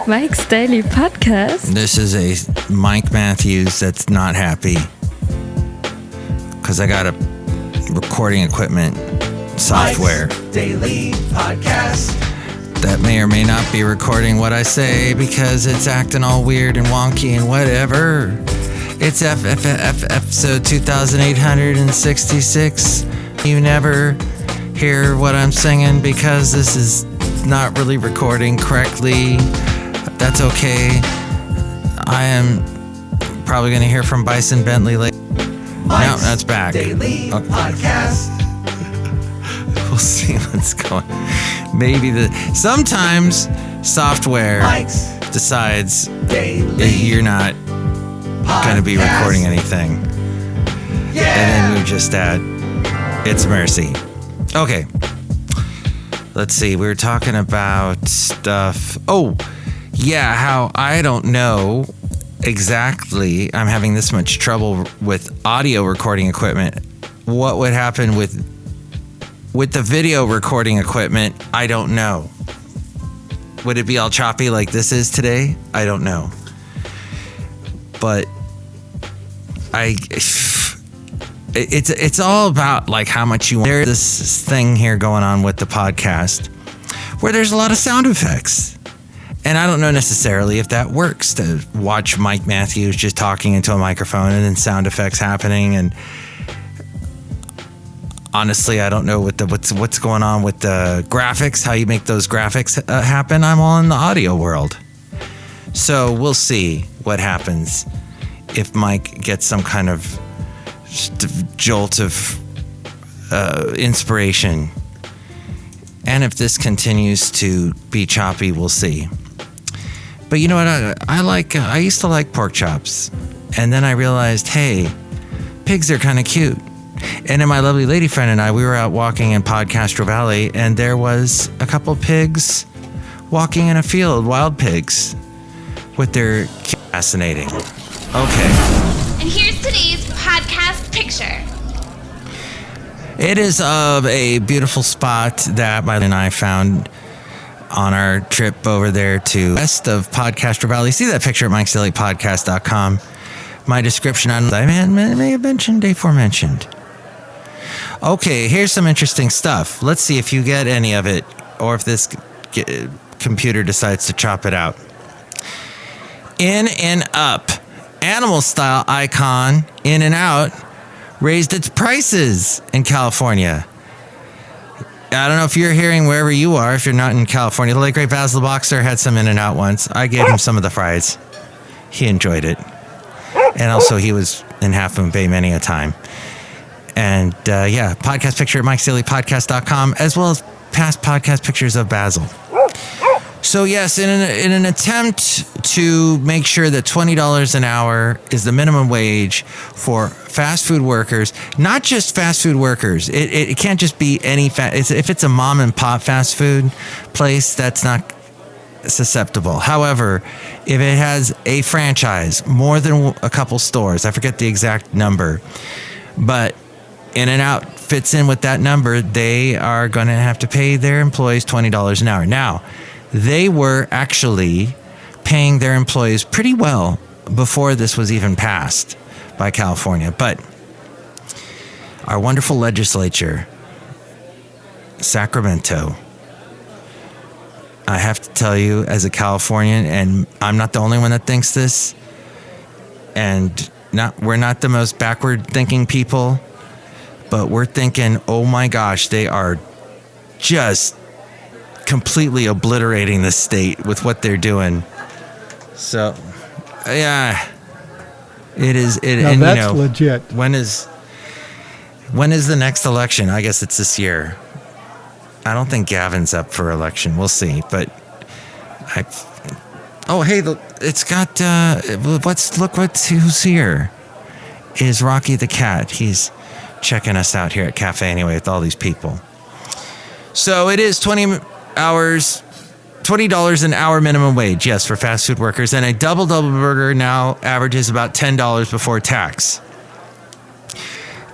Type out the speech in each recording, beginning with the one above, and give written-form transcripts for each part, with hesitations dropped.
Mike's Daily Podcast. This is a Mike Matthews that's not happy because I got a recording equipment software. Mike's Daily Podcast. That may or may not be recording what I say because it's acting all weird and wonky and whatever. It's episode 2866. You never hear what I'm singing because this is not really recording correctly. That's okay. I am probably going to hear from Bison Bentley later. No, that's back. Daily Podcast. We'll see what's going. Maybe sometimes software decides you're not going to be recording anything. Yeah. And then we just add, it's mercy. Okay. Let's see. We were talking about stuff. Oh, yeah. How I don't know exactly. I'm having this much trouble with audio recording equipment. What would happen with the video recording equipment? I don't know. Would it be all choppy like this is today? I don't know. But it's all about like how much you want. There's this thing here going on with the podcast where there's a lot of sound effects. And I don't know necessarily if that works to watch Mike Matthews just talking into a microphone and then sound effects happening. And honestly, I don't know what's going on with the graphics, how you make those graphics happen. I'm all in the audio world. So we'll see what happens if Mike gets some kind of jolt of inspiration. And if this continues to be choppy, we'll see. But you know what? I used to like pork chops. And then I realized, hey, pigs are kind of cute. And then my lovely lady friend and I, we were out walking in Podcastro Valley, and there was a couple pigs walking in a field, wild pigs, with their fascinating. Okay. And here's today's podcast picture. It is of a beautiful spot that my and I found on our trip over there to west of Podcastro Valley. See that picture at mikesdailypodcast.com. My description on I may have mentioned aforementioned. Okay, here's some interesting stuff. Let's see if you get any of it or if this computer decides to chop it out. In and Up, animal style icon In and Out, raised its prices in California. I don't know if you're hearing wherever you are, if you're not in California. The late great Basil the Boxer had some In and Out once. I gave him some of the fries. He enjoyed it. And also he was in Half Moon Bay many a time. And podcast picture at mikesdailypodcast.com, as well as past podcast pictures of Basil. So yes, in an attempt to make sure that $20 an hour is the minimum wage for fast food workers, not just fast food workers. It can't just be any if it's a mom and pop fast food place, that's not susceptible. However, if it has a franchise, more than a couple stores, I forget the exact number, but In and Out fits in with that number, they are going to have to pay their employees $20 an hour. Now, they were actually paying their employees pretty well before this was even passed by California. But our wonderful legislature, Sacramento, I have to tell you, as a Californian, and I'm not the only one that thinks this, and we're not the most backward thinking people, but we're thinking, oh my gosh, they are just completely obliterating the state with what they're doing. So, yeah, it is. Now and that's legit. When is the next election? I guess it's this year. I don't think Gavin's up for election. We'll see. But it's got. Look who's here. Is Rocky the Cat? He's checking us out here at Café Anyway with all these people. So it is 20 hours, $20 an hour minimum wage, yes, for fast food workers. And a double burger now averages about $10 before tax.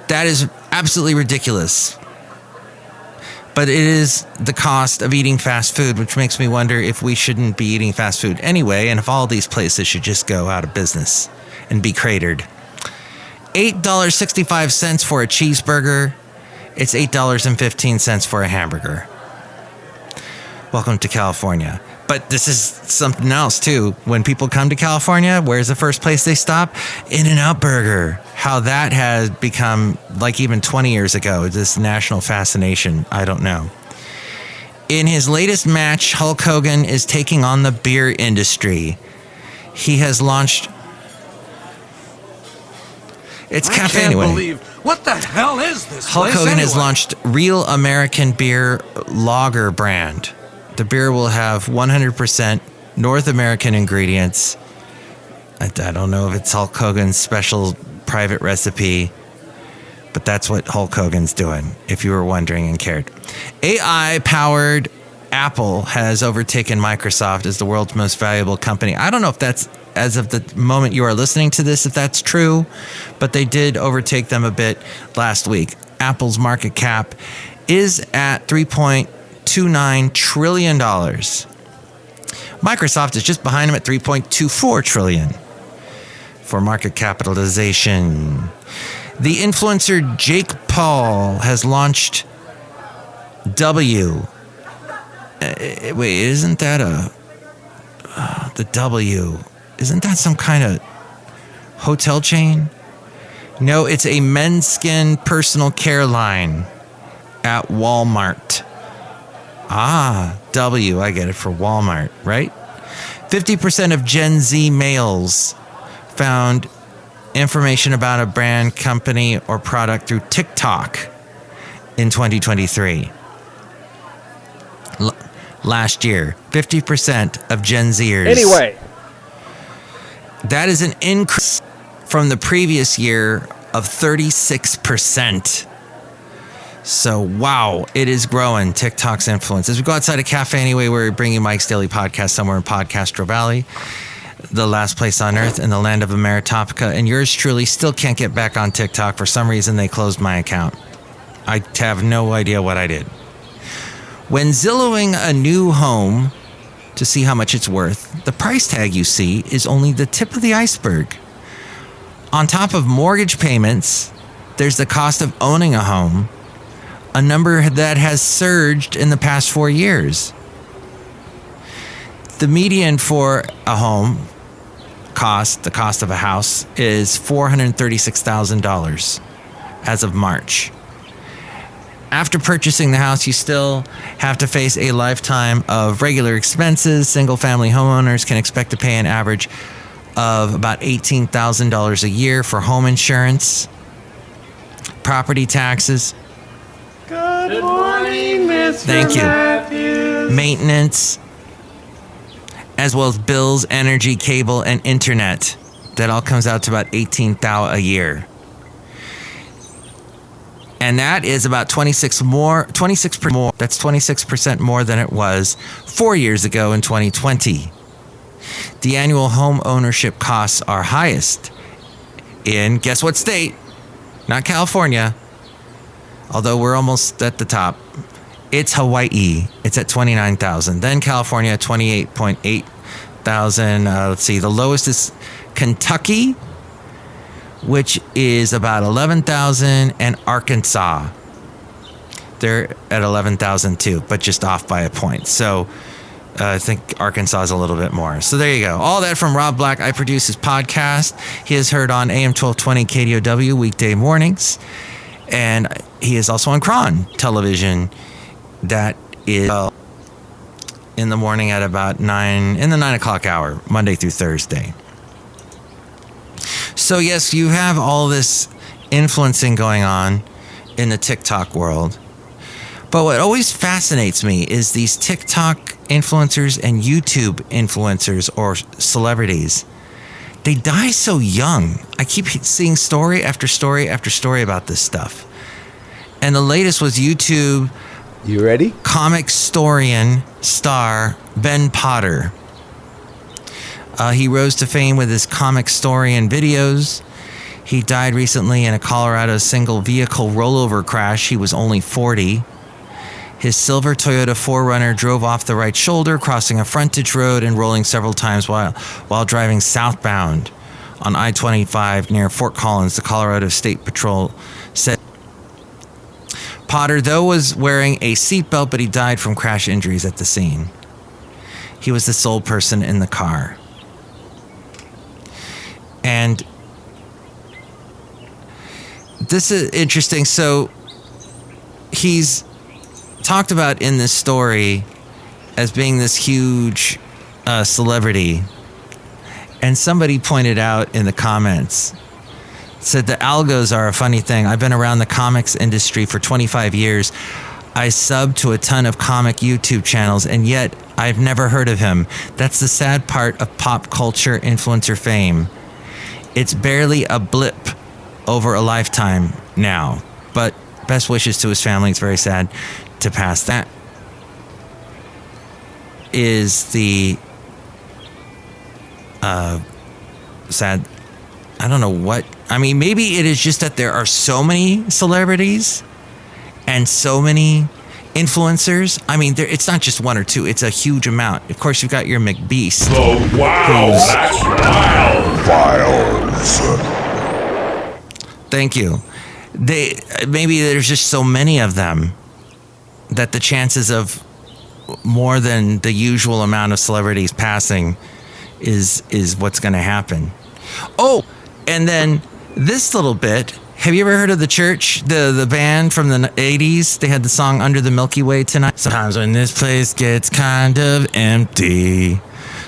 That is absolutely ridiculous. But it is the cost of eating fast food, which makes me wonder if we shouldn't be eating fast food anyway, and if all these places should just go out of business and be cratered. $8.65 for a cheeseburger. It's $8.15 for a hamburger. Welcome to California. But this is something else, too. When people come to California, where's the first place they stop? In-N-Out Burger. How that has become, like even 20 years ago, this national fascination, I don't know. In his latest match, Hulk Hogan is taking on the beer industry. He has launched... It's Café Anyway. What the hell is this? Hulk Hogan has launched Real American Beer Lager brand. The beer will have 100% North American ingredients. I don't know if it's Hulk Hogan's special private recipe, but that's what Hulk Hogan's doing, if you were wondering and cared. AI-powered Apple has overtaken Microsoft as the world's most valuable company. I don't know if that's, as of the moment you are listening to this, if that's true, but they did overtake them a bit last week. Apple's market cap is at $3.29 trillion. Microsoft is just behind them at $3.24 trillion for market capitalization. The influencer Jake Paul has launched W. Wait, isn't that the W? Isn't that some kind of hotel chain? No, it's a men's skin personal care line at Walmart. W, I get it, for Walmart, right? 50% of Gen Z males found information about a brand, company, or product through TikTok in 2023. Last year, 50% of Gen Zers. Anyway. That is an increase from the previous year of 36%. So, wow, it is growing, TikTok's influence. As we go outside of Café Anyway, we're bringing Mike's Daily Podcast somewhere in Podcastro Valley, the last place on earth in the land of Ameritopica. And yours truly still can't get back on TikTok. For some reason, they closed my account. I have no idea what I did. When Zillowing a new home to see how much it's worth, the price tag you see is only the tip of the iceberg. On top of mortgage payments, there's the cost of owning a home, a number that has surged in the past 4 years. The median for a home cost, the cost of a house, is $436,000 as of March. After purchasing the house, you still have to face a lifetime of regular expenses. Single-family homeowners can expect to pay an average of about $18,000 a year for home insurance, property taxes. Good morning, Mr. Thank you. Matthews. Maintenance, as well as bills, energy, cable, and internet. That all comes out to about $18,000 a year. And that is about 26% more. That's 26% more than it was 4 years ago in 2020. The annual home ownership costs are highest in, guess what state? Not California, although we're almost at the top. It's Hawaii. It's at $29,000. Then California at $28,800. Let's see. The lowest is Kentucky, which is about $11,000, and Arkansas. They're at $11,000 too, but just off by a point. So I think Arkansas is a little bit more. So there you go. All that from Rob Black. I produce his podcast. He is heard on AM 1220 KDOW weekday mornings. And he is also on Cron television. That is in the morning at about 9 o'clock hour, Monday through Thursday. So yes, you have all this influencing going on in the TikTok world. But what always fascinates me is these TikTok influencers and YouTube influencers or celebrities. They die so young. I keep seeing story after story after story about this stuff. And the latest was YouTube. You ready? Comic historian star Ben Potter. He rose to fame with his comic historian videos. He died recently in a Colorado single vehicle rollover crash. He was only 40. His silver Toyota 4Runner drove off the right shoulder, crossing a frontage road and rolling several times while driving southbound on I-25 near Fort Collins. The Colorado State Patrol said Potter, though, was wearing a seatbelt, but he died from crash injuries at the scene. He was the sole person in the car. And this is interesting. So he's talked about in this story as being this huge celebrity. And somebody pointed out in the comments, said the algos are a funny thing. I've been around the comics industry for 25 years. I sub to a ton of comic YouTube channels, and yet I've never heard of him. That's the sad part of pop culture influencer fame. It's barely a blip over a lifetime now, but best wishes to his family. It's very sad to pass. That is the sad. I don't know what. I mean, maybe it is just that there are so many celebrities and so many influencers. I mean, it's not just one or two. It's a huge amount. Of course, you've got your McBeast. Oh, wow, that's wild. Thank you. Maybe there's just so many of them that the chances of more than the usual amount of celebrities passing is what's going to happen. Oh, and then this little bit. Have you ever heard of The Church, the band from the 80s? They had the song Under the Milky Way Tonight. Sometimes when this place gets kind of empty,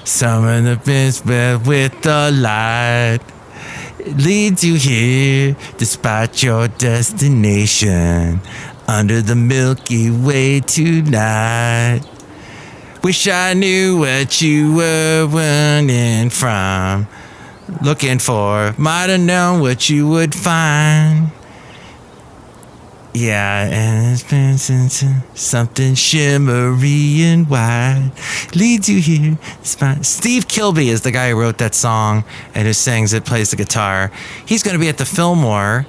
some of the best with the light leads you here despite your destination. Under the Milky Way tonight. Wish I knew what you were running from. Looking for, might have known what you would find. Yeah, and it's been something shimmery and white leads you here. Steve Kilby is the guy who wrote that song and who sings it, plays the guitar. He's going to be at the Fillmore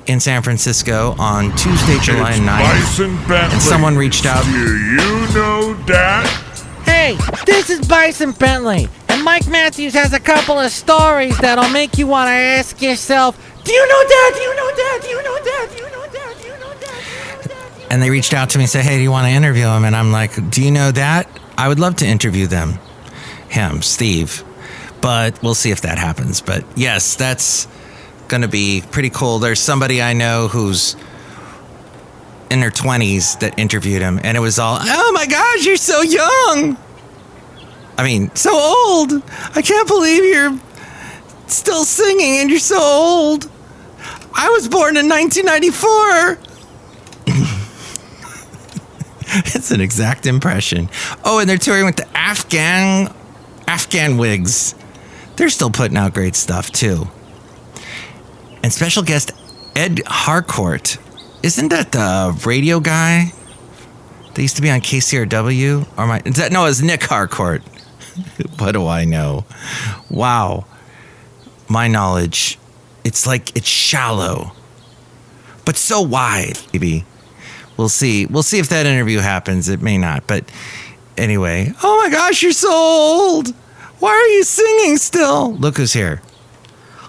in San Francisco on Tuesday, July 9th. And someone reached out. Do you know that? Hey, this is Bison Bentley, and Mike Matthews has a couple of stories that'll make you want to ask yourself, do you know that? Do you know that? Do you know that? Do you know that? Do you know that? Do you know that? And they reached out to me and said, hey, do you want to interview him? And I'm like, do you know that? I would love to interview Steve. But we'll see if that happens. But yes, that's going to be pretty cool. There's somebody I know who's in her 20s that interviewed him, and it was all, oh my gosh, you're so young. I mean, so old. I can't believe you're still singing and you're so old. I was born in 1994. It's an exact impression. Oh, and they're touring with the Afghan Wigs. They're still putting out great stuff too. And special guest Ed Harcourt. Isn't that the radio guy? They used to be on KCRW? No, it's Nick Harcourt. What do I know? Wow. My knowledge, it's shallow, but so wide, maybe. We'll see. We'll see if that interview happens. It may not, but anyway. Oh my gosh, you're so old. Why are you singing still? Look who's here.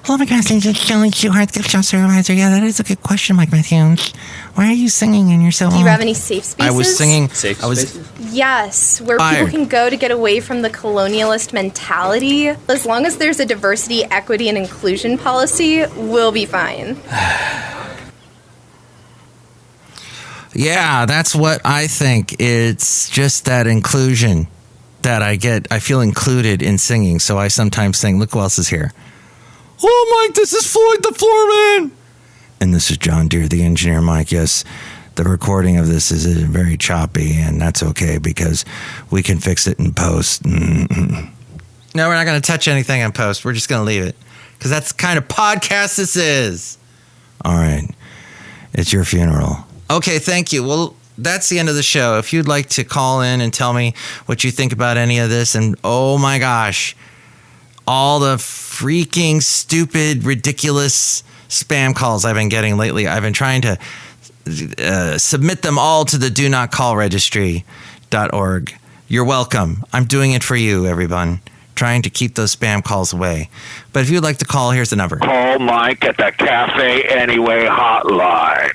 Oh my gosh, this is Chely Shoehart, gift shop supervisor. Yeah, that is a good question, Mike Matthews. Why are you singing and you're so old? Do you have any safe spaces? I was singing. Safe spaces? Yes, where people can go to get away from the colonialist mentality. As long as there's a diversity, equity, and inclusion policy, we'll be fine. Yeah, that's what I think. It's just that inclusion that I get. I feel included in singing, so I sometimes sing. Look who else is here. Oh, Mike, this is Floyd the Floorman. And this is John Deere, the engineer, Mike. Yes, the recording of this is very choppy, and that's okay because we can fix it in post. Mm-mm. No, we're not going to touch anything in post. We're just going to leave it because that's the kind of podcast this is. All right. It's your funeral. Okay, thank you. Well, that's the end of the show. If you'd like to call in and tell me what you think about any of this, and oh my gosh, all the freaking stupid, ridiculous spam calls I've been getting lately. I've been trying to submit them all to the do not call registry.org. You're welcome. I'm doing it for you, everyone. Trying to keep those spam calls away. But if you'd like to call, here's the number. Call Mike at the Café Anyway hotline.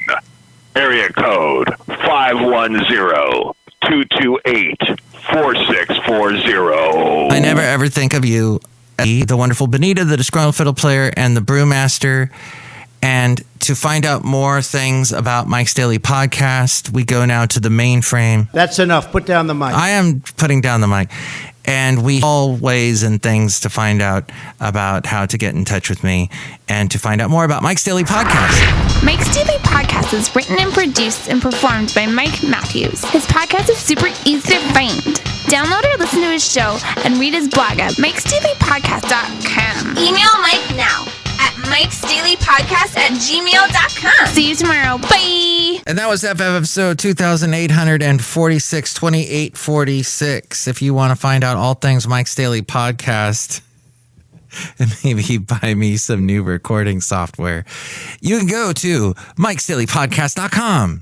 Area code 510-228-4640. I never ever think of you as the wonderful Benita, the Disgruntled Fiddle Player, and the Brewmaster. And to find out more things about Mike's Daily Podcast, we go now to the mainframe. That's enough. Put down the mic. I am putting down the mic. And we all ways and things to find out about how to get in touch with me and to find out more about Mike's Daily Podcast. Mike's Daily Podcast is written and produced and performed by Mike Matthews. His podcast is super easy to find. Download or listen to his show and read his blog at mikesdailypodcast.com. Email Mike now at mikesdailypodcast@gmail.com. See you tomorrow. Bye. And that was episode 2846, 2846. If you want to find out all things Mike's Daily Podcast and maybe buy me some new recording software, you can go to mikesdailypodcast.com.